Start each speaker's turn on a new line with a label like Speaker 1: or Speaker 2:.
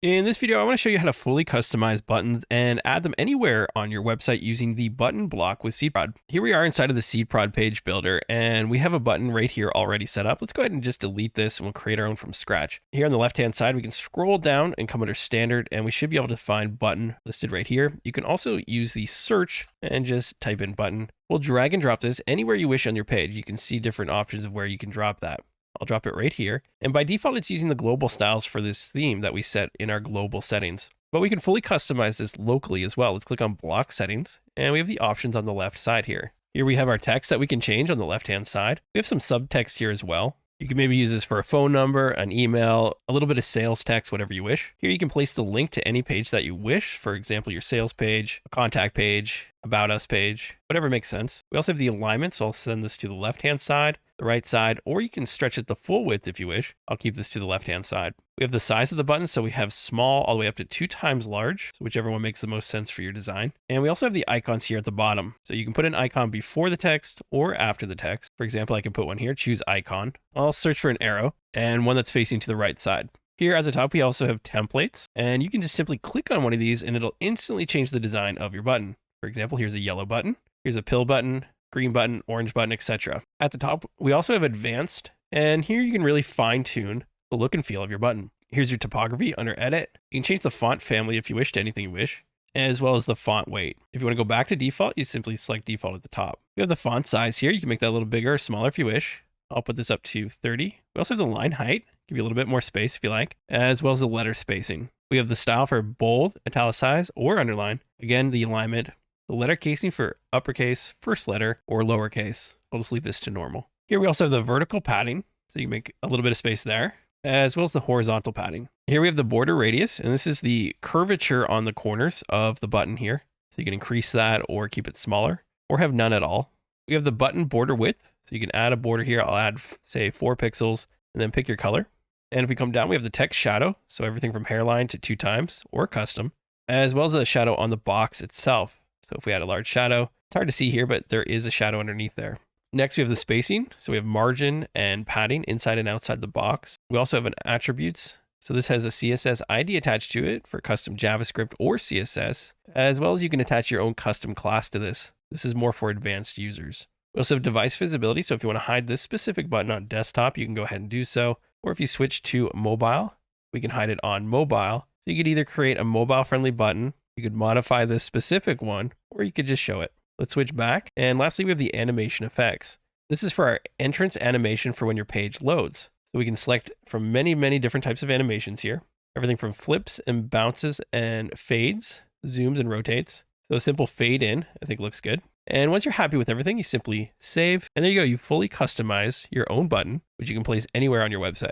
Speaker 1: In this video, I want to show you how to fully customize buttons and add them anywhere on your website using the button block with SeedProd. Here we are inside of the SeedProd page builder, and we have a button right here already set up. Let's go ahead and just delete this and we'll create our own from scratch. Here on the left-hand side, we can scroll down and come under standard, and we should be able to find button listed right here. You can also use the search and just type in button. We'll drag and drop this anywhere you wish on your page. You can see different options of where you can drop that. I'll drop it right here. And by default, it's using the global styles for this theme that we set in our global settings. But we can fully customize this locally as well. Let's click on block settings, and we have the options on the left side here. Here we have our text that we can change on the left-hand side. We have some subtext here as well. You can maybe use this for a phone number, an email, a little bit of sales text, whatever you wish. Here you can place the link to any page that you wish. For example, your sales page, a contact page, about us page, whatever makes sense. We also have the alignment, so I'll send this to the left-hand side, the right side, or you can stretch it the full width if you wish. I'll keep this to the left-hand side. We have the size of the button, so we have small all the way up to 2 times large, so whichever one makes the most sense for your design. And we also have the icons here at the bottom. So you can put an icon before the text or after the text. For example, I can put one here, choose icon. I'll search for an arrow and one that's facing to the right side. Here at the top, we also have templates, and you can just simply click on one of these and it'll instantly change the design of your button. For example, here's a yellow button, here's a pill button, green button, orange button, etc. At the top, we also have advanced, and here you can really fine tune the look and feel of your button. Here's your typography under edit. You can change the font family if you wish to anything you wish, as well as the font weight. If you want to go back to default, you simply select default at the top. We have the font size here. You can make that a little bigger or smaller if you wish. I'll put this up to 30. We also have the line height, give you a little bit more space if you like, as well as the letter spacing. We have the style for bold, italicize, or underline. Again, the alignment, the letter casing for uppercase, first letter, or lowercase. I'll just leave this to normal. Here we also have the vertical padding, so you can make a little bit of space there, as well as the horizontal padding. Here we have the border radius, and this is the curvature on the corners of the button here. So you can increase that or keep it smaller, or have none at all. We have the button border width, so you can add a border here. I'll add, say, 4 pixels, and then pick your color. And if we come down, we have the text shadow, so everything from hairline to 2 times, or custom, as well as a shadow on the box itself. So if we add a large shadow, it's hard to see here, but there is a shadow underneath there. Next, we have the spacing. So we have margin and padding inside and outside the box. We also have an attributes. So this has a CSS ID attached to it for custom JavaScript or CSS, as well as you can attach your own custom class to this. This is more for advanced users. We also have device visibility. So if you want to hide this specific button on desktop, you can go ahead and do so. Or if you switch to mobile, we can hide it on mobile. So you could either create a mobile friendly button, you could modify this specific one, or you could just show it. Let's switch back. And lastly, we have the animation effects. This is for our entrance animation for when your page loads. So we can select from many, many different types of animations here. Everything from flips and bounces and fades, zooms and rotates. So a simple fade in, I think looks good. And once you're happy with everything, you simply save. And there you go. You fully customize your own button, which you can place anywhere on your website.